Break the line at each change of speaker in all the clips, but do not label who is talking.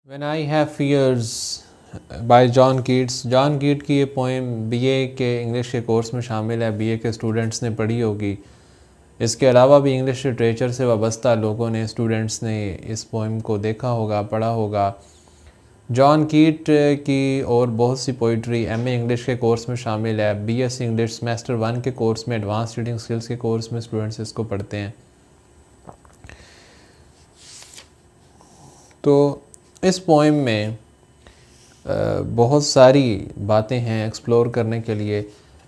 When I Have Fears bye John Keats. John कीट की ये पोइम बीए के इंग्लिश के कोर्स में शामिल है। बीए के स्टूडेंट्स ने पढ़ी होगी। इसके अलावा भी इंग्लिश लिटरेचर से वाबस्ता लोगों ने, स्टूडेंट्स ने इस पोइम को देखा होगा, पढ़ा होगा। जॉन कीट की और बहुत सी पोइट्री एमए इंग्लिश के कोर्स में शामिल है। बीएससी इंग्लिश सेमेस्टर 1 के कोर्स में, एडवांस रीडिंग स्किल्स के कोर्स में स्टूडेंट्स इसको पढ़ते हैं। तो इस पोइम में बहुत सारी बातें हैं एक्सप्लोर करने के लिए,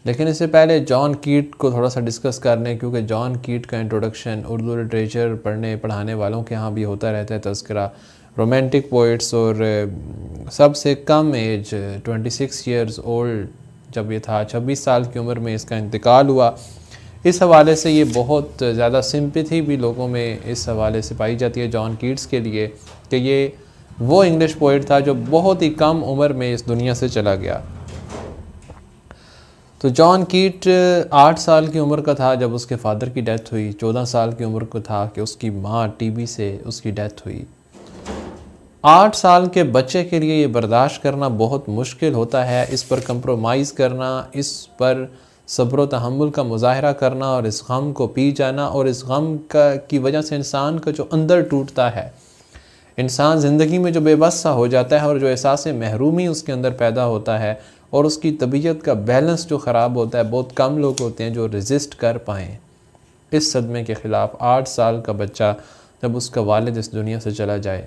लेकिन इससे पहले जॉन कीट को थोड़ा सा डिस्कस कर लें, क्योंकि जॉन कीट का इंट्रोडक्शन उर्दू लिटरेचर पढ़ाने वालों के यहाँ भी होता रहता है तज़किरा। रोमांटिक पोइट्स और सबसे कम एज 26 ईयर्स ओल्ड जब ये था, 26 साल की उम्र में इसका इंतकाल हुआ। इस हवाले से ये बहुत ज़्यादा सिंपैथी भी लोगों में इस हवाले से पाई जाती है जॉन कीट्स के लिए, कि ये वो इंग्लिश पोइट था जो बहुत ही कम उम्र में इस दुनिया से चला गया। तो जॉन कीट 8 साल की उम्र का था जब उसके फादर की डेथ हुई। 14 साल की उम्र को था कि उसकी माँ टीबी से उसकी डेथ हुई। 8 साल के बच्चे के लिए ये बर्दाश्त करना बहुत मुश्किल होता है, इस पर कंप्रोमाइज़ करना, इस पर सब्र तहम्मुल का मुजाहरा करना और इस गम को पी जाना, और इस गम की वजह से इंसान का जो अंदर टूटता है, इंसान ज़िंदगी में जो बेबस सा हो जाता है और जो एहसास महरूमी उसके अंदर पैदा होता है और उसकी तबीयत का बैलेंस जो ख़राब होता है, बहुत कम लोग होते हैं जो रेजिस्ट कर पाएँ इस सदमे के ख़िलाफ़। 8 साल का बच्चा जब उसका वालिद इस दुनिया से चला जाए,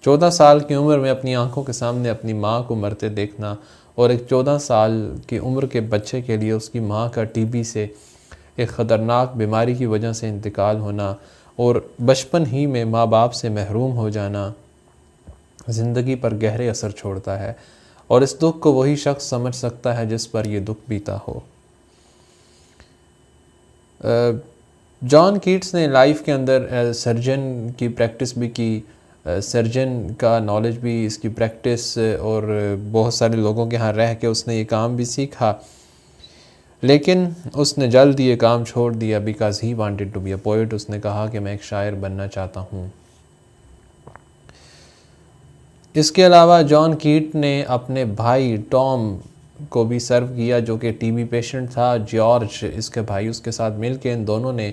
14 साल की उम्र में अपनी आंखों के सामने अपनी माँ को मरते देखना, और एक 14 साल की उम्र के बच्चे के लिए उसकी माँ का टीबी से एक ख़तरनाक बीमारी की वजह से इंतकाल होना और बचपन ही में माँ बाप से महरूम हो जाना ज़िंदगी पर गहरे असर छोड़ता है। और इस दुख को वही शख्स समझ सकता है जिस पर यह दुख बीता हो। जॉन कीट्स ने लाइफ के अंदर सर्जन की प्रैक्टिस भी की, सर्जन का नॉलेज भी, इसकी प्रैक्टिस, और बहुत सारे लोगों के यहाँ रह के उसने ये काम भी सीखा, लेकिन उसने जल्द ये काम छोड़ दिया because he wanted to be a poet. उसने कहा कि मैं एक शायर बनना चाहता हूँ। इसके अलावा जॉन कीट ने अपने भाई टॉम को भी सर्व किया जो कि टीबी पेशेंट था। जॉर्ज इसके भाई उसके साथ मिलकर इन दोनों ने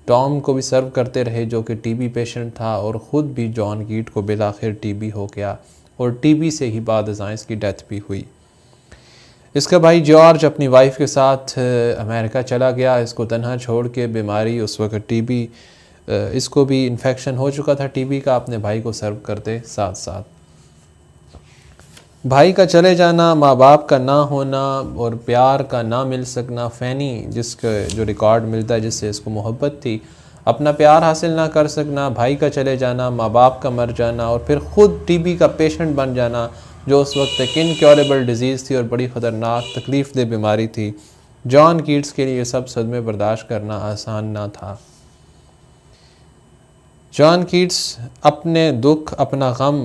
टॉम को भी सर्व करते रहे जो कि टीबी पेशेंट था, और ख़ुद भी जॉन कीट को बिलाखिर टीबी हो गया और टीबी से ही बाद अज़ां इसकी डेथ भी हुई। इसका भाई जॉर्ज अपनी वाइफ के साथ अमेरिका चला गया, इसको तन्हा छोड़ के। बीमारी उस वक्त टीबी, इसको भी इन्फेक्शन हो चुका था टीबी का, अपने भाई को सर्व करते साथ साथ। भाई का चले जाना, माँ बाप का ना होना और प्यार का ना मिल सकना, फ़ैनी जिसका जो रिकॉर्ड मिलता है जिससे इसको मोहब्बत थी, अपना प्यार हासिल ना कर सकना, भाई का चले जाना, माँ बाप का मर जाना, और फिर ख़ुद टीबी का पेशेंट बन जाना जो उस वक्त एक इनक्योरेबल डिज़ीज़ थी और बड़ी ख़तरनाक तकलीफ़ दे बीमारी थी। जॉन कीट्स के लिए सब सदमे बर्दाश्त करना आसान ना था। जॉन कीट्स अपने दुख, अपना गम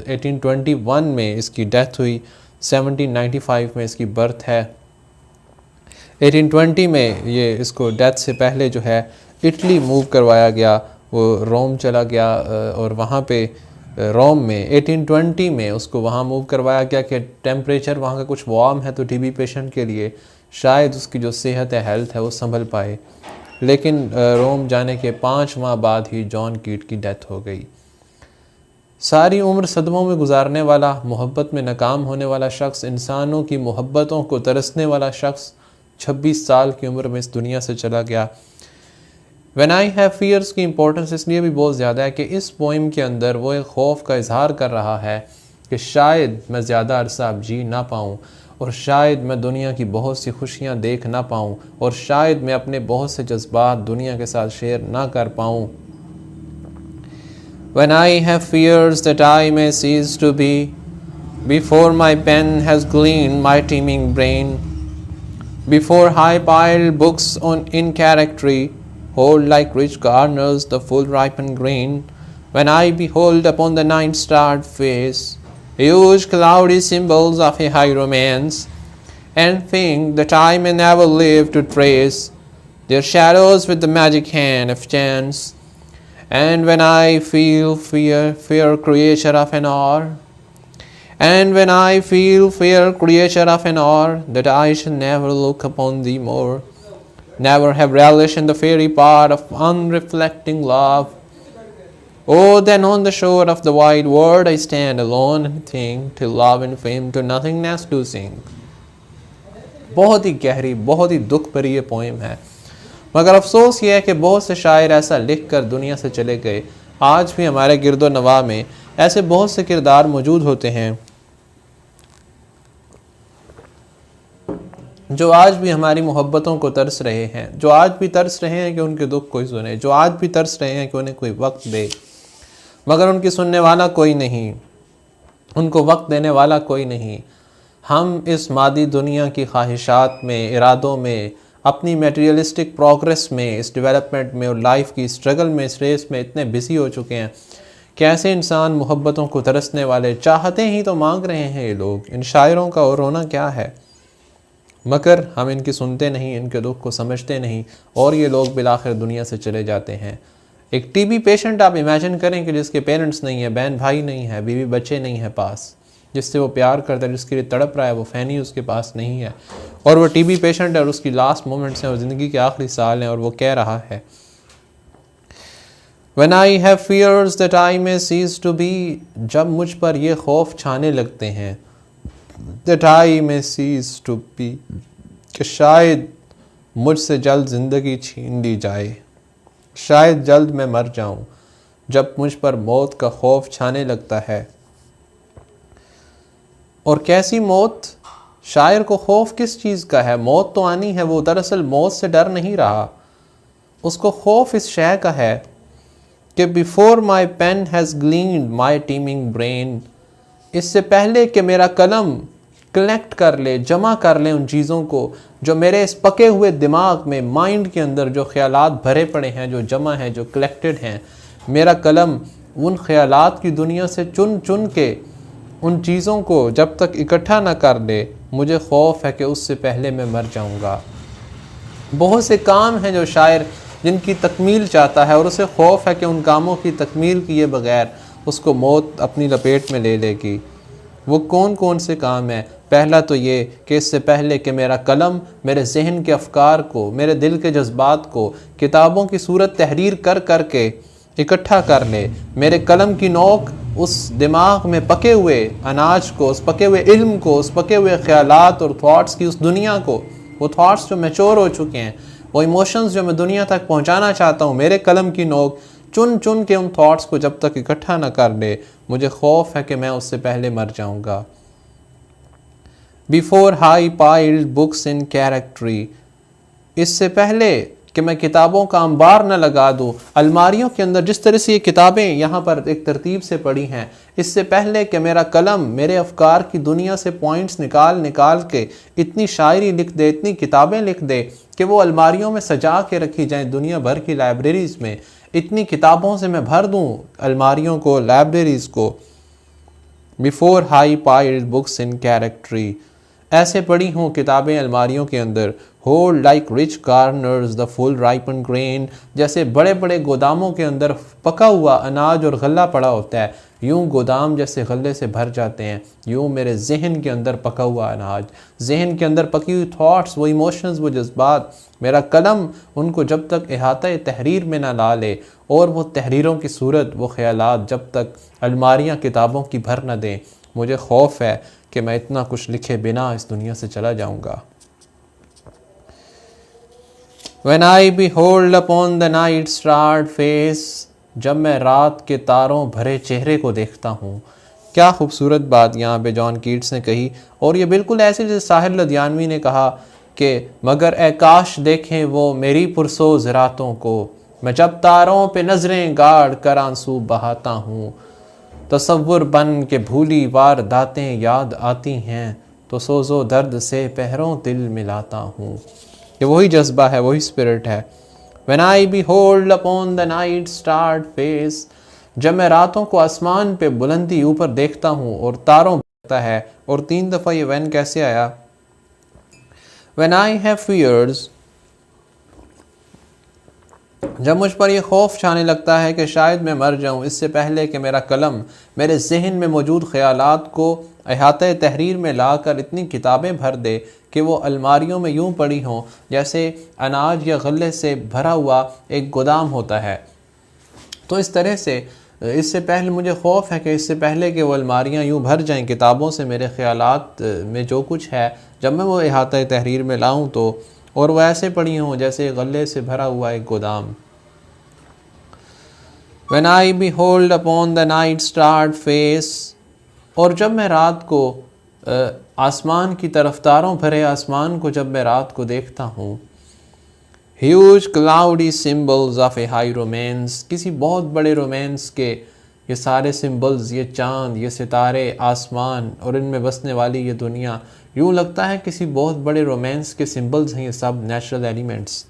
1821 में इसकी डेथ हुई, 1795 में इसकी बर्थ है। 1820 में ये इसको डेथ से पहले जो है इटली मूव करवाया गया, वो रोम चला गया, और वहाँ पे रोम में 1820 में उसको वहाँ मूव करवाया गया कि टेम्परेचर वहाँ का कुछ वार्म है तो टीबी पेशेंट के लिए शायद उसकी जो सेहत है, हेल्थ है, वो संभल पाए। लेकिन रोम जाने के 5 माह बाद ही जॉन कीट की डेथ हो गई। सारी उम्र सदमों में गुजारने वाला, मोहब्बत में नाकाम होने वाला शख्स, इंसानों की मोहब्बतों को तरसने वाला शख्स 26 साल की उम्र में इस दुनिया से चला गया। व्हेन आई हैव फियर्स की इंपॉर्टेंस इसलिए भी बहुत ज़्यादा है कि इस पोइम के अंदर वो एक खौफ का इजहार कर रहा है कि शायद मैं ज़्यादा अरसा अब जी ना पाऊँ, और शायद मैं दुनिया की बहुत सी खुशियाँ देख ना पाऊँ, और शायद मैं अपने बहुत से जज्बात दुनिया के साथ शेयर ना कर पाऊँ। When I have fears that I may cease to be, before my pen has gleaned my teeming brain, before high-piled books in charactery hold like rich garners the full ripened grain, when I behold upon the night-starred face huge cloudy symbols of a high romance, and think that I may never live to trace their shadows with the magic hand of chance, And when I feel fear creature of an hour, and when I feel fear creature of an hour, that I shall never look upon thee more, never have relish in the fairy part of unreflecting love. Oh, then on the shore of the wide world I stand alone and think, till love and fame to nothingness do sing. बहुत ही गहरी, बहुत ही दुख भरी ये poem है, मगर अफसोस ये है कि बहुत से शायर ऐसा लिख कर दुनिया से चले गए। आज भी हमारे गिरदो नवा में ऐसे बहुत से किरदार मौजूद होते हैं जो आज भी हमारी मोहब्बतों को तरस रहे हैं, जो आज भी तरस रहे हैं कि उनके दुख कोई सुने, जो आज भी तरस रहे हैं कि उन्हें कोई वक्त दे, मगर उनकी सुनने वाला कोई नहीं, उनको वक्त देने वाला कोई नहीं। हम इस मादी दुनिया की ख्वाहिशात में, इरादों में, अपनी मटेरियलिस्टिक प्रोग्रेस में, इस डेवलपमेंट में और लाइफ की स्ट्रगल में, इस रेस में इतने बिजी हो चुके हैं कि ऐसे इंसान मोहब्बतों को तरसने वाले चाहते ही तो मांग रहे हैं ये लोग। इन शायरों का और रोना क्या है, मगर हम इनकी सुनते नहीं, इनके दुख को समझते नहीं और ये लोग बिलाखिर दुनिया से चले जाते हैं। एक टीबी पेशेंट आप इमेजिन करें कि जिसके पेरेंट्स नहीं है, बहन भाई नहीं है, बीवी बच्चे नहीं है पास, जिससे वो प्यार करता है, जिसके लिए तड़प रहा है, वो फैनी उसके पास नहीं है और वो टीबी पेशेंट है और उसकी लास्ट मोमेंट्स हैं और ज़िंदगी के आखिरी साल हैं और वो कह रहा है, When I have fears that I may cease to be, जब मुझ पर ये खौफ छाने लगते हैं, that I may cease to be, कि शायद मुझसे जल्द ज़िंदगी छीन ली जाए, शायद जल्द मैं मर जाऊं। जब मुझ पर मौत का खौफ छाने लगता है। और कैसी मौत? शायर को खौफ किस चीज़ का है? मौत तो आनी है, वो दरअसल मौत से डर नहीं रहा, उसको खौफ इस शय का है कि before my pen has gleaned my teeming brain, इससे पहले कि मेरा कलम कलेक्ट कर ले, जमा कर ले उन चीज़ों को जो मेरे इस पके हुए दिमाग में, माइंड के अंदर जो ख्यालात भरे पड़े हैं, जो जमा हैं, जो कलेक्टेड हैं, मेरा कलम उन ख्यालात की दुनिया से चुन चुन के उन चीज़ों को जब तक इकट्ठा ना कर ले, मुझे खौफ है कि उससे पहले मैं मर जाऊंगा। बहुत से काम हैं जो शायर जिनकी तकमील चाहता है और उसे खौफ है कि उन कामों की तकमील किए बगैर उसको मौत अपनी लपेट में ले लेगी। वो कौन कौन से काम हैं? पहला तो ये कि इससे पहले कि मेरा कलम मेरे जहन के अफकार को, मेरे दिल के जज्बात को किताबों की सूरत तहरीर कर कर के इकट्ठा कर ले, मेरे कलम की नोक उस दिमाग में पके हुए अनाज को, उस पके हुए इल्म को, उस पके हुए ख्यालात और थॉट्स की उस दुनिया को, वो थॉट्स जो मैच्योर हो चुके हैं, वो इमोशंस जो मैं दुनिया तक पहुंचाना चाहता हूँ, मेरे कलम की नोक चुन चुन के उन थॉट्स को जब तक इकट्ठा ना कर ले, मुझे खौफ है कि मैं उससे पहले मर जाऊंगा। Before high piled books in charactery, इससे पहले कि मैं किताबों का अंबार न लगा दूँ अलमारियों के अंदर, जिस तरह से ये किताबें यहाँ पर एक तरतीब से पड़ी हैं, इससे पहले कि मेरा कलम मेरे अफकार की दुनिया से पॉइंट्स निकाल निकाल के इतनी शायरी लिख दे, इतनी किताबें लिख दे कि वो अलमारियों में सजा के रखी जाएं दुनिया भर की लाइब्रेरीज़ में, इतनी किताबों से मैं भर दूँ अलमारियों को, लाइब्रेरीज़ को। Before high piled books in charactery, ऐसे पड़ी हों किताबें अलमारियों के अंदर, hold like rich garners the full ripened grain, जैसे बड़े बड़े गोदामों के अंदर पका हुआ अनाज और गल्ला पड़ा होता है, यूं गोदाम जैसे गले से भर जाते हैं, यूं मेरे जहन के अंदर पका हुआ अनाज, जहन के अंदर पकी हुई थॉट्स, वो इमोशंस, वो जज्बात, मेरा कलम उनको जब तक अहाता तहरीर में ना ला ले और वो तहरीरों की सूरत, वो ख्यालात जब तक अलमारियाँ किताबों की भर न दें, मुझे खौफ है कि मैं इतना कुछ लिखे बिना इस दुनिया से चला जाऊंगा। When I behold upon the night starred face, जब मैं रात के तारों भरे चेहरे को देखता हूँ। क्या खूबसूरत बात यहाँ पे जॉन कीट्स ने कही, और ये बिल्कुल ऐसे जैसे साहिर लुधियानवी ने कहा कि मगर ए काश देखें वो मेरी पुरसोज रातों को, मैं जब तारों पे नजरें गाड़ कर आंसू बहाता हूँ, तसव्वुर बन के भूली वारदातें याद आती हैं, तो सोजो दर्द से पहरों दिल मिलाता हूँ। ये वही जज्बा है, वही स्पिरिट है। When I behold upon the night starred face, जब मैं रातों को आसमान पे बुलंदी ऊपर देखता हूँ और तारों देखता है। और 3 दफ़ा ये when कैसे आया? When I have fears जब मुझ पर यह खौफ छाने लगता है कि शायद मैं मर जाऊं इससे पहले कि मेरा कलम मेरे जहन में मौजूद ख़यालात को अहाते तहरीर में लाकर इतनी किताबें भर दे कि वो अलमारियों में यूं पड़ी हों जैसे अनाज या गल्ले से भरा हुआ एक गोदाम होता है। तो इस तरह से इससे पहले मुझे खौफ है कि इससे पहले कि वो अलमारियाँ यूँ भर जाएं किताबों से, मेरे ख़यालात में जो कुछ है जब मैं वो अहाता तहरीर में लाऊं तो, और वो ऐसे पड़ी हों जैसे गले से भरा हुआ एक गोदाम। When I behold upon the night starred face, और जब मैं रात को आसमान की तरफ, तारों भरे आसमान को जब मैं रात को देखता हूँ, huge cloudy symbols of a high romance, किसी बहुत बड़े रोमांस के ये सारे सिम्बल्स, ये चाँद, ये सितारे, आसमान और इनमें बसने वाली ये दुनिया, यूँ लगता है किसी बहुत बड़े रोमांस के सिम्बल्स हैं ये सब, natural elements.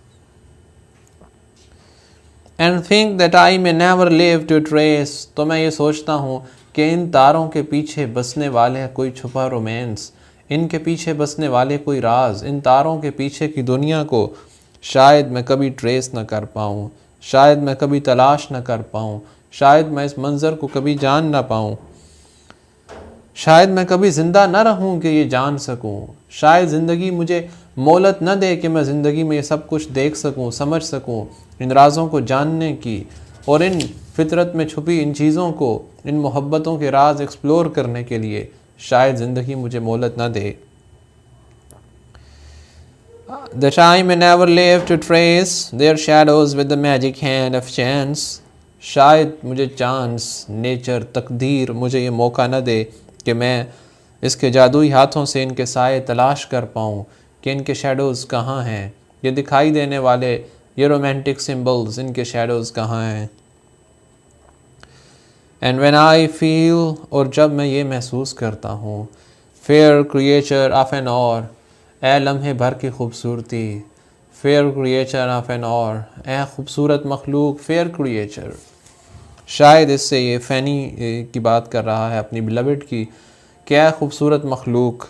And think that I may never live to trace, तो मैं ये सोचता हूँ कि इन तारों के पीछे बसने वाले है कोई छुपा रोमांस, इनके पीछे बसने वाले कोई राज, इन तारों के पीछे की दुनिया को शायद मैं कभी ट्रेस न कर पाऊँ, शायद मैं कभी तलाश न कर पाऊँ, शायद मैं इस मंज़र को कभी जान ना पाऊँ, शायद मैं कभी ज़िंदा न रहूँ कि ये जान सकूँ, शायद ज़िंदगी मुझे मोहलत न दे कि मैं ज़िंदगी में ये सब कुछ देख सकूँ, समझ सकूँ, इन राज़ों को जानने की और इन फितरत में छुपी इन चीज़ों को, इन मोहब्बतों के राज एक्सप्लोर करने के लिए शायद ज़िंदगी मुझे मोहलत न दे। That I may never live to trace their shadows with the magic hand of chance, शायद मुझे चांस, नेचर, तकदीर मुझे ये मौका न दे कि मैं इसके जादुई हाथों से इनके साए तलाश कर पाऊँ कि इनके शैडोज़ कहाँ हैं, ये दिखाई देने वाले ये रोमांटिक सिम्बल्स, इनके शैडोज़ कहाँ हैं। एंड व्हेन आई फील, और जब मैं ये महसूस करता हूँ, फेयर क्रिएचर ऑफ एन और, ए लम्हे भर की खूबसूरती, फेयर क्रिएचर ऑफ एन और, ए खूबसूरत मखलूक, फेयर क्रिएचर, शायद इससे ये फ़ैनी की बात कर रहा है अपनी बिलवड की, क्या खूबसूरत मखलूक,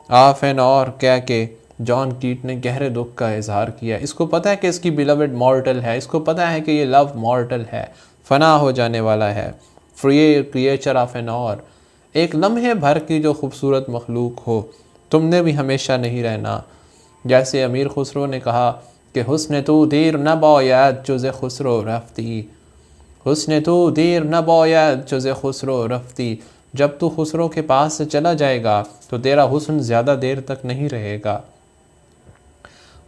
ऑफ एन और, क्या के जॉन कीट ने गहरे दुख का इजहार किया। इसको पता है कि इसकी बिलवड मॉर्टल है, इसको पता है कि ये लव मॉर्टल है, फना हो जाने वाला है। फ्री क्रिएचर ऑफ एन और, एक लम्हे भर की जो खूबसूरत मखलूक हो, तुमने भी हमेशा नहीं रहना। जैसे अमीर खुसरो ने कहा कि हुस्न तू देर न बायद जुज़े खुसरो रफ्ती, हुस्न तू देर न बायद जुज़े खुसरो रफ्ती, जब तू खुसरो के पास से चला जाएगा तो तेरा हुस्न ज़्यादा देर तक नहीं रहेगा।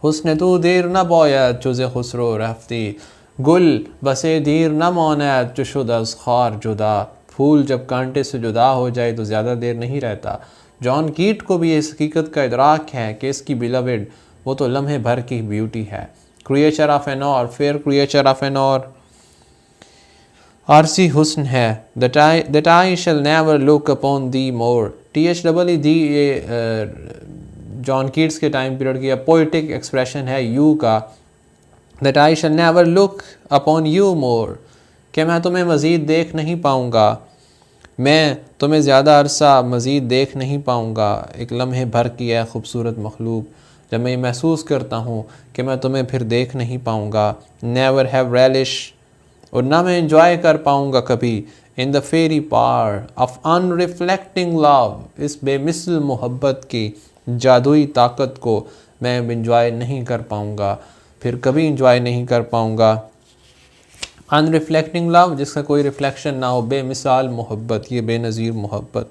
हुस्न तू देर न बायद जुज़े खुसरो रफ्ती, गुल बसे देर न मानद जो शुद अज़ खार जुदा, फूल जब कांटे से जुदा हो जाए तो ज़्यादा देर नहीं रहता। जॉन कीट को भी इस हकीकत का इदराक है कि इसकी बिलवड वो तो लम्हे भर की ब्यूटी है। क्रिएचर ऑफ एन और, फेयर क्रिएचर ऑफ एन और, आरसी हुस्न है। that I shall never look upon thee more, THEE ये जॉन कीट्स के टाइम पीरियड की पोइटिक एक्सप्रेशन है यू का, that I shall never look upon you more, कि मैं तुम्हें मज़ीद देख नहीं पाऊँगा, मैं तुम्हें ज़्यादा अरसा मज़ीद देख नहीं पाऊँगा। एक लम्हे भर की है खूबसूरत मखलूक, जब मैं ये महसूस करता हूँ कि मैं तुम्हें फिर देख नहीं पाऊँगा। नेवर हैव रेलिश, और ना मैं इंजॉय कर पाऊँगा कभी, in the faery power of unreflecting love, इस बेमिसल मोहब्बत की जादुई ताकत को मैं इंजॉय नहीं कर पाऊँगा, फिर कभी इंजॉय नहीं कर पाऊँगा। अनरिफ्लेक्टिंग लव, जिसका कोई रिफ्लेक्शन ना हो, बेमिसाल मोहब्बत, ये बेनज़ीर मोहब्बत।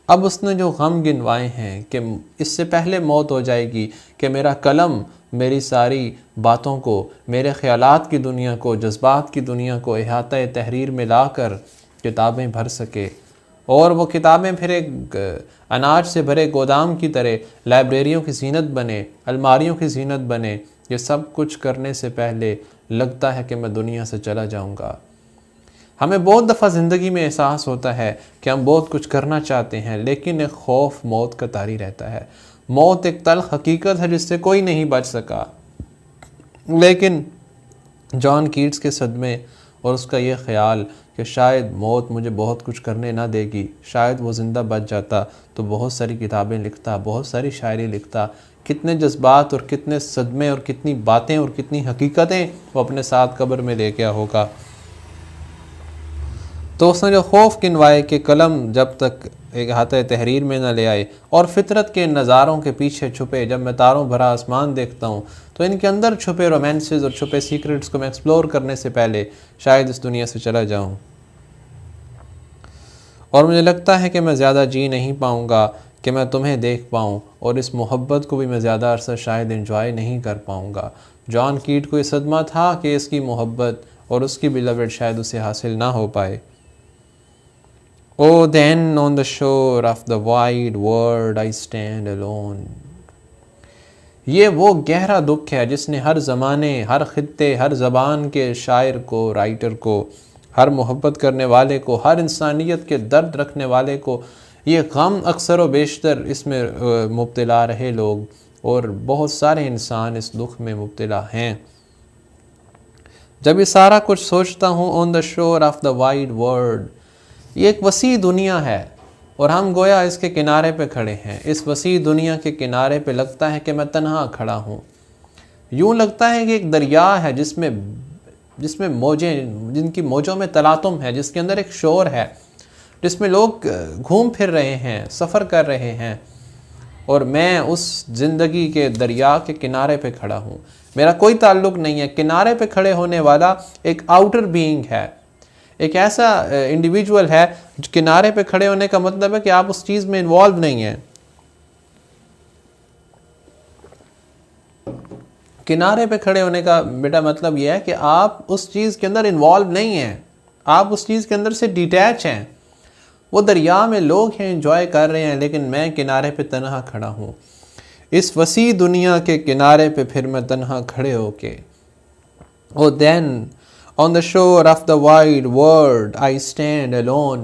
अब उसने जो गम गिनवाए हैं कि इससे पहले मौत हो जाएगी कि मेरा कलम मेरी सारी बातों को, मेरे ख़यालात की दुनिया को, जज्बात की दुनिया को अहाता तहरीर में लाकर किताबें भर सके, और वो किताबें फिर एक अनाज से भरे गोदाम की तरह लाइब्रेरियों की ज़ीनत बने, अलमारियों की ज़ीनत बने। ये सब कुछ करने से पहले लगता है कि मैं दुनिया से चला जाऊंगा। हमें बहुत दफ़ा ज़िंदगी में एहसास होता है कि हम बहुत कुछ करना चाहते हैं, लेकिन एक खौफ मौत का तारी रहता है। मौत एक तल्ख हकीकत है जिससे कोई नहीं बच सका, लेकिन जॉन कीट्स के सदमे और उसका ये ख्याल कि शायद मौत मुझे बहुत कुछ करने ना देगी, शायद वो ज़िंदा बच जाता तो बहुत सारी किताबें लिखता, बहुत सारी शायरी लिखता, कितने जज्बात और कितने सदमे और कितनी बातें और कितनी हकीकतें वो अपने साथ कब्र में ले गया होगा। तो उसने जो खौफ किनवाए कि कलम जब तक एक हाथ तहरीर में न ले आए और फितरत के नज़ारों के पीछे छुपे, जब मैं तारों भरा आसमान देखता हूँ तो इनके अंदर छुपे रोमांसेस और छुपे सीक्रेट्स को मैं एक्सप्लोर करने से पहले शायद इस दुनिया से चला जाऊँ। और मुझे लगता है कि मैं ज़्यादा जी नहीं पाऊँगा कि मैं तुम्हें देख पाऊँ, और इस मोहब्बत को भी मैं ज़्यादा अरसा शायद एंजॉय नहीं कर पाऊँगा। जॉन कीट को ये सदमा था कि इसकी मोहब्बत और उसकी बिलवड शायद उसे हासिल ना हो पाए। Oh, then on the shore of the wide world I stand alone। ये वो गहरा दुख है जिसने हर ज़माने, हर खित्ते, हर ज़बान के शायर को, राइटर को, हर मोहब्बत करने वाले को, हर इंसानियत के दर्द रखने वाले को, ये गम अक्सर व बेशतर इसमें मुब्तला रहे लोग, और बहुत सारे इंसान इस दुख में मुब्तला हैं। जब ये सारा कुछ सोचता हूँ, on the shore of the wide world, ये एक वसी दुनिया है और हम गोया इसके किनारे पे खड़े हैं। इस वसी दुनिया के किनारे पे लगता है कि मैं तन्हा खड़ा हूँ। यूँ लगता है कि एक दरिया है जिसमें मौजें, जिनकी मौजों में तलातुम है, जिसके अंदर एक शोर है, जिसमें लोग घूम फिर रहे हैं, सफ़र कर रहे हैं, और मैं उस ज़िंदगी के दरिया के किनारे पे खड़ा हूँ। मेरा कोई ताल्लुक़ नहीं है। किनारे पे खड़े होने वाला एक आउटर बीइंग है, एक ऐसा इंडिविजुअल है। किनारे पे खड़े होने का मतलब है कि आप उस चीज़ में इन्वॉल्व नहीं हैं। किनारे पे खड़े होने का बेटा मतलब यह है कि आप उस चीज़ के अंदर इन्वॉल्व नहीं हैं, आप उस चीज़ के अंदर से डिटैच हैं। वो दरिया में लोग हैं, एंजॉय कर रहे हैं, लेकिन मैं किनारे पे तन्हा खड़ा हूँ। इस वसी दुनिया के किनारे पे फिर मैं तन्हा खड़े होके, ओ then On the shore of the wide world I stand alone।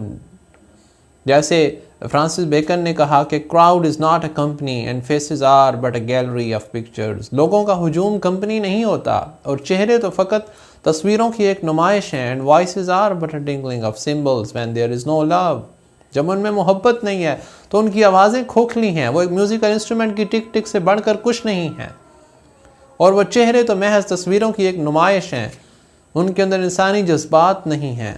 जैसे फ्रांसिस बेकन ने कहा कि crowd is not a company and faces are but a gallery of pictures. लोगों का हुजूम कंपनी नहीं होता और चेहरे तो फ़कत तस्वीरों की एक नुमाइश हैं। And voices are but a tingling of cymbals when there is no love. जब उनमें मोहब्बत नहीं है तो उनकी आवाज़ें खोखली हैं, वो एक म्यूज़िकल इंस्ट्रूमेंट की टिक टिक से बढ़कर कुछ नहीं है, और वह चेहरे तो महज तस्वीरों की एक नुमाइश हैं, उनके अंदर इंसानी जज्बात नहीं हैं।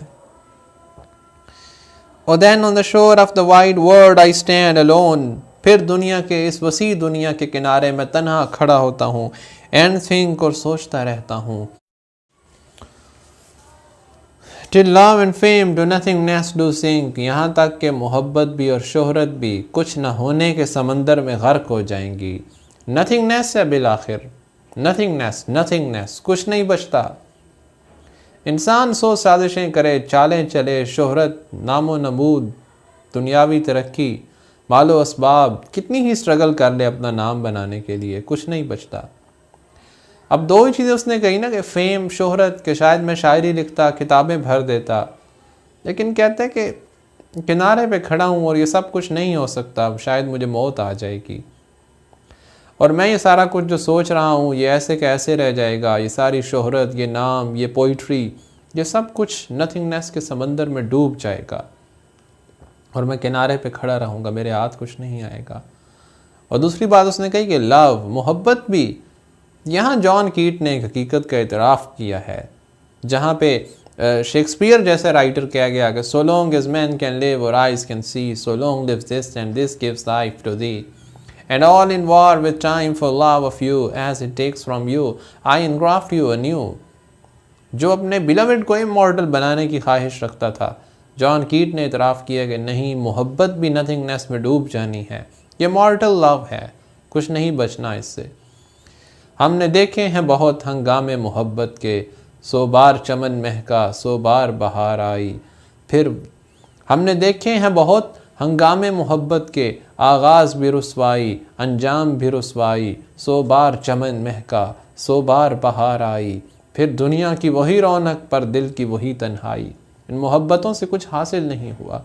और then on the shore of the wide world I stand alone. फिर दुनिया के इस वसी दुनिया के किनारे मैं तन्हा खड़ा होता हूँ, एंड थिंक, और सोचता रहता हूँ। Till love and fame do nothingness do sink. यहाँ तक कि मोहब्बत भी और शोहरत भी कुछ न होने के समंदर में गर्क हो जाएंगी। नथिंगनेस है बिल आखिर, नथिंगनेस, कुछ नहीं बचता। इंसान सो साजिशें करे, चालें चले, शोहरत, नामो नमूद, दुनियावी तरक्की, मालो असबाब, कितनी ही स्ट्रगल कर ले अपना नाम बनाने के लिए, कुछ नहीं बचता। अब दो ही चीज़ें उसने कही ना कि फेम, शोहरत, कि शायद मैं शायरी लिखता, किताबें भर देता, लेकिन कहते हैं कि किनारे पे खड़ा हूँ और ये सब कुछ नहीं हो सकता, शायद मुझे मौत आ जाएगी, और मैं ये सारा कुछ जो सोच रहा हूँ ये ऐसे कैसे रह जाएगा। ये सारी शोहरत, ये नाम, ये पोइट्री, ये सब कुछ नथिंगनेस के समंदर में डूब जाएगा और मैं किनारे पे खड़ा रहूँगा, मेरे हाथ कुछ नहीं आएगा। और दूसरी बात उसने कही कि लव, मोहब्बत भी, यहाँ जॉन कीट ने एक हकीकत का इतराफ़ किया है, जहाँ पे शेक्सपियर जैसे राइटर कहा गया कि so long as man can live or eyes can see, so long lives this and this gives life to thee, and all in war with time for love of you as it takes from you I engraft you anew। जो अपने beloved को immortal बनाने की ख्वाहिश रखता था, John कीट ने इतराफ़ किया कि नहीं, मोहब्बत भी नथिंगनेस में डूब जानी है, ये मॉर्टल लव है, कुछ नहीं बचना इससे। हमने देखे हैं बहुत हंगामे मोहब्बत के, 100 बार चमन महका, 100 बार बहार आई। फिर हमने देखे हैं बहुत हंगामे मोहब्बत के, आगाज़ भी रुसवाई, अंजाम भी रुसवाई, 100 बार चमन महका, 100 बार बहार आई। फिर दुनिया की वही रौनक पर दिल की वही तन्हाई। इन मोहब्बतों से कुछ हासिल नहीं हुआ,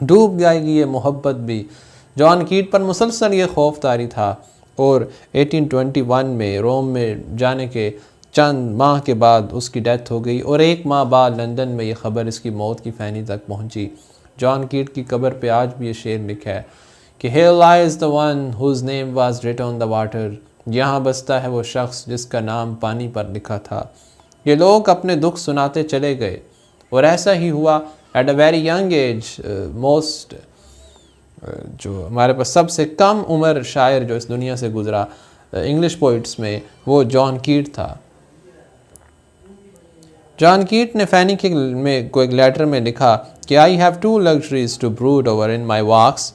डूब जाएगी ये मोहब्बत भी। जॉन कीट पर मुसलसल ये खौफ तारी था, और 1821 में रोम में जाने के चंद माह के बाद उसकी डेथ हो गई, और 1 माह बाद लंदन में ये ख़बर इसकी मौत की फैनी तक पहुँची। जॉन कीट की कब्र पे आज भी ये शेर लिखा है, कि here lies the one whose name was written on the water, यहाँ बसता है वो शख्स जिसका नाम पानी पर लिखा था। ये लोग अपने दुख सुनाते चले गए और ऐसा ही हुआ। At a very young age most जो हमारे पास सबसे कम उम्र शायर जो इस दुनिया से गुजरा इंग्लिश पोइट्स में, वो जॉन कीट था। जॉन कीट ने फैनी के में को एक लेटर में लिखा कि I have two luxuries to brood over in my walks,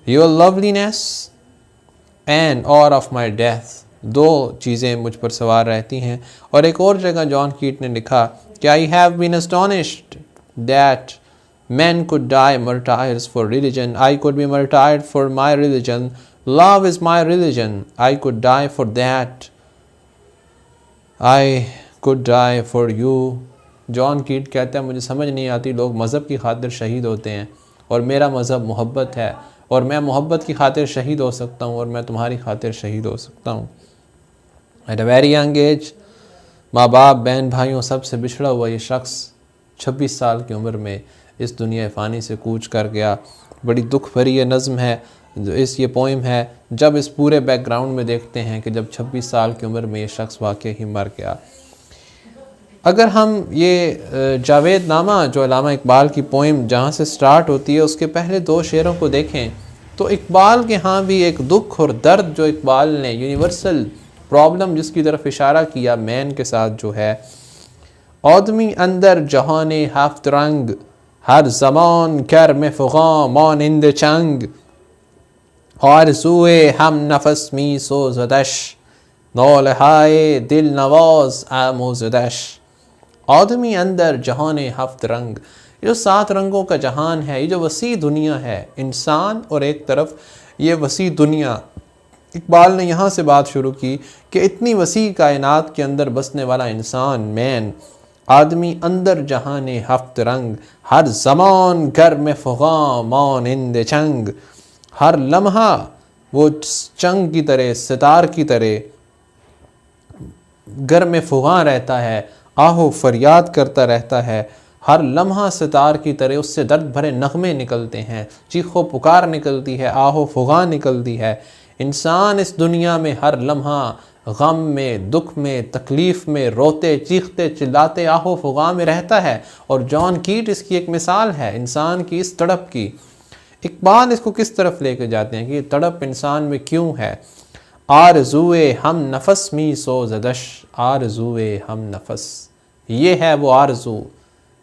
your loveliness and hour of my death. दो चीज़ें मुझ पर सवार रहती हैं। और एक और जगह जॉन कीट ने लिखा कि I have been astonished that men could die martyrs for religion, I could be martyred for my religion, love is my religion, I could die for that, I could die for you। John कीट कहता है मुझे समझ नहीं आती लोग मज़हब की खातिर शहीद होते हैं और मेरा मज़हब मोहब्बत है और मैं मोहब्बत की खातिर शहीद हो सकता हूँ और मैं तुम्हारी खातिर शहीद हो सकता हूँ। At a very young age माँ बाप बहन भाइयों सबसे बिछड़ा हुआ ये शख्स 26 साल की उम्र में इस दुनिया फ़ानी से कूच कर गया। बड़ी दुख भरी ये नज़्म है, ये पोइम है। जब इस पूरे बैकग्राउंड में देखते हैं कि जब 26 साल की उम्र में ये शख्स वाकई ही मर गया। अगर हम ये जावेद नामा जो अल्लामा इकबाल की पोइम जहाँ से स्टार्ट होती है उसके पहले दो शेरों को देखें तो इकबाल के यहाँ भी एक दुख और दर्द जो इकबाल ने यूनिवर्सल प्रॉब्लम जिसकी तरफ इशारा किया मैन के साथ जो है, आदमी अंदर जहाने हफ्त रंग हर ज़मान कर में फ़ुग़ा मानिंद चंग, आरज़ूए हम नफस मी सोज़दश नौलहाए दिल नवाज आमोज़दश। आदमी अंदर जहान हफ्त रंग, ये जो 7 रंगों का जहान है, ये जो वसी दुनिया है, इंसान और एक तरफ ये वसी दुनिया। इकबाल ने यहाँ से बात शुरू की कि इतनी वसी कायनात के अंदर बसने वाला इंसान मैन, आदमी अंदर जहान हफ्त रंग हर ज़मान घर में फ़ुग़ा मानिंद चंग, हर लम्हा वो चंग की तरह सितार की तरह घर में फ़ुग़ा रहता है, आहो फरियाद करता रहता है। हर लम्हा सितार की तरह उससे दर्द भरे नगमे निकलते हैं, चीखो पुकार निकलती है, आहो फ़ुग़ा निकलती है। इंसान इस दुनिया में हर लम्हा गम में, दुख में, तकलीफ़ में, रोते चीखते चिल्लाते आहो फ़ुग़ा में रहता है। और जॉन कीट इसकी एक मिसाल है इंसान की इस तड़प की। इकबाल इसको किस तरफ लेके जाते हैं कि ये तड़प इंसान में क्यों है। आरज़ूए हम नफस मी सोज़दश, आरज़ूए हम नफस, ये है वो आरज़ू,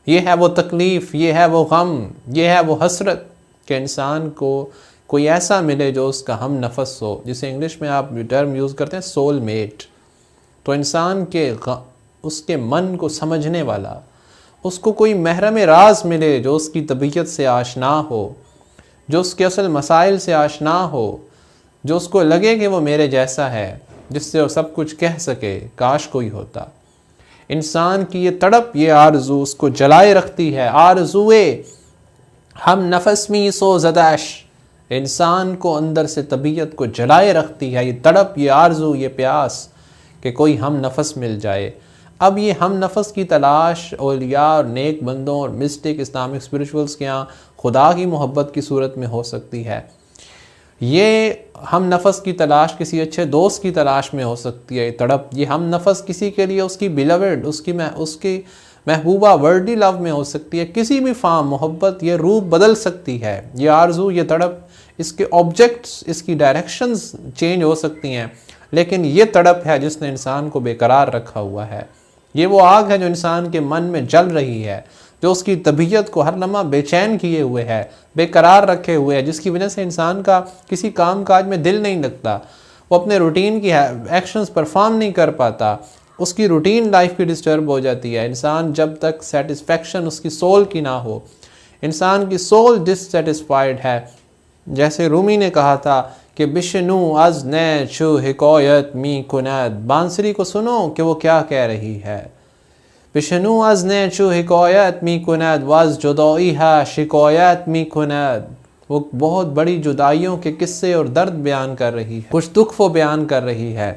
ये है वो तकलीफ़, ये है वो गम, ये है वो हसरत कि इंसान को कोई ऐसा मिले जो उसका हम नफस हो, जिसे इंग्लिश में आप टर्म यूज़ करते हैं सोल मेट। तो इंसान के उसके मन को समझने वाला, उसको कोई महरम राज मिले जो उसकी तबीयत से आशना हो, जो उसके असल मसाइल से आशना हो, जो उसको लगे कि वो मेरे जैसा है, जिससे वो सब कुछ कह सके, काश कोई होता। इंसान की ये तड़प, ये आरज़ू उसको जलाए रखती है। आरज़ूए हम नफस मी सोज़दश, इंसान को अंदर से तबीयत को जलाए रखती है ये तड़प, ये आरज़ू, ये प्यास कि कोई हम नफस मिल जाए। अब ये हम नफस की तलाश औलिया और नेक बंदों और मिस्टिक इस्लामिक स्पिरिचुअल्स के यहाँ खुदा की मोहब्बत की सूरत में हो सकती है। ये हम नफस की तलाश किसी अच्छे दोस्त की तलाश में हो सकती है। तड़प, ये हम नफस किसी के लिए उसकी बिलवेड, उसकी महबूबा वर्ल्डली लव में हो सकती है। किसी भी फार्म मोहब्बत ये रूप बदल सकती है। ये आरज़ू, ये तड़प, इसके ऑब्जेक्ट्स, इसकी डायरेक्शंस चेंज हो सकती हैं, लेकिन ये तड़प है जिसने इंसान को बेकरार रखा हुआ है। ये वो आग है जो इंसान के मन में जल रही है, जो उसकी तबीयत को हर लम्हा बेचैन किए हुए है, बेकरार रखे हुए है, जिसकी वजह से इंसान का किसी काम काज में दिल नहीं लगता, वो अपने रूटीन की एक्शंस परफॉर्म नहीं कर पाता, उसकी रूटीन लाइफ की डिस्टर्ब हो जाती है। इंसान जब तक सेटिस्फेक्शन उसकी सोल की ना हो, इंसान की सोल डिससेटिस्फाइड है। जैसे रूमी ने कहा था कि बिशनु अज ने छु हिकायत मी कुनद, बांसुरी को सुनो कि वो क्या कह रही है। बिशनु अज ने छु हिकायत मी कुनद वाज जुदाई है शिकायत मी कुनद, वो बहुत बड़ी जुदाइयों के किस्से और दर्द बयान कर रही है, कुछ दुख वो बयान कर रही है।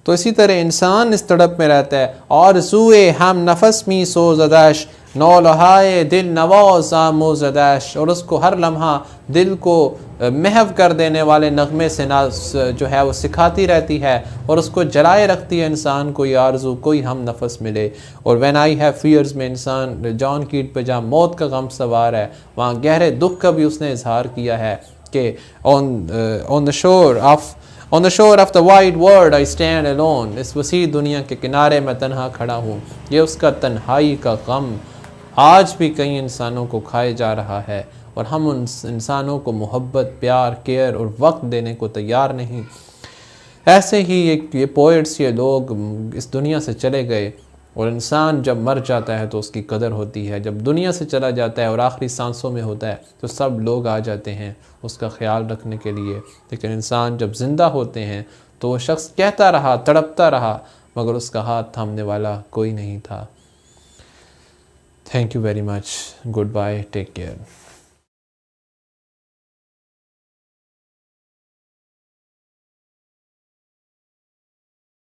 तो इसी तरह इंसान इस तड़प में रहता है। और सूए हम नफस मी सोज़दश, नौलहाए दिल नवाज़ आमोज़दैश, और उसको हर लम्हा दिल को महव कर देने वाले नगमे से ना जो है वो सिखाती रहती है और उसको जलाए रखती है इंसान कोई आरज़ू, कोई हम नफस मिले। और व्हेन आई हैव फियर्स में इंसान जॉन कीट पे जहाँ मौत का गम सवार है वहाँ गहरे दुख का भी उसने इजहार किया है कि on the shore of the wide world I stand alone, इस वसी दुनिया के किनारे मैं तन्हा खड़ा हूँ। ये उसका तन्हाई का गम आज भी कई इंसानों को खाए जा रहा है और हम उन इंसानों को मोहब्बत, प्यार, केयर और वक्त देने को तैयार नहीं। ऐसे ही ये पोइट्स, ये लोग इस दुनिया से चले गए और इंसान जब मर जाता है तो उसकी कदर होती है। जब दुनिया से चला जाता है और आखिरी सांसों में होता है तो सब लोग आ जाते हैं उसका ख्याल रखने के लिए, लेकिन इंसान जब ज़िंदा होते हैं तो वो शख्स कहता रहा, तड़पता रहा, मगर उसका हाथ थामने वाला कोई नहीं था। Thank you very much. Goodbye, take care.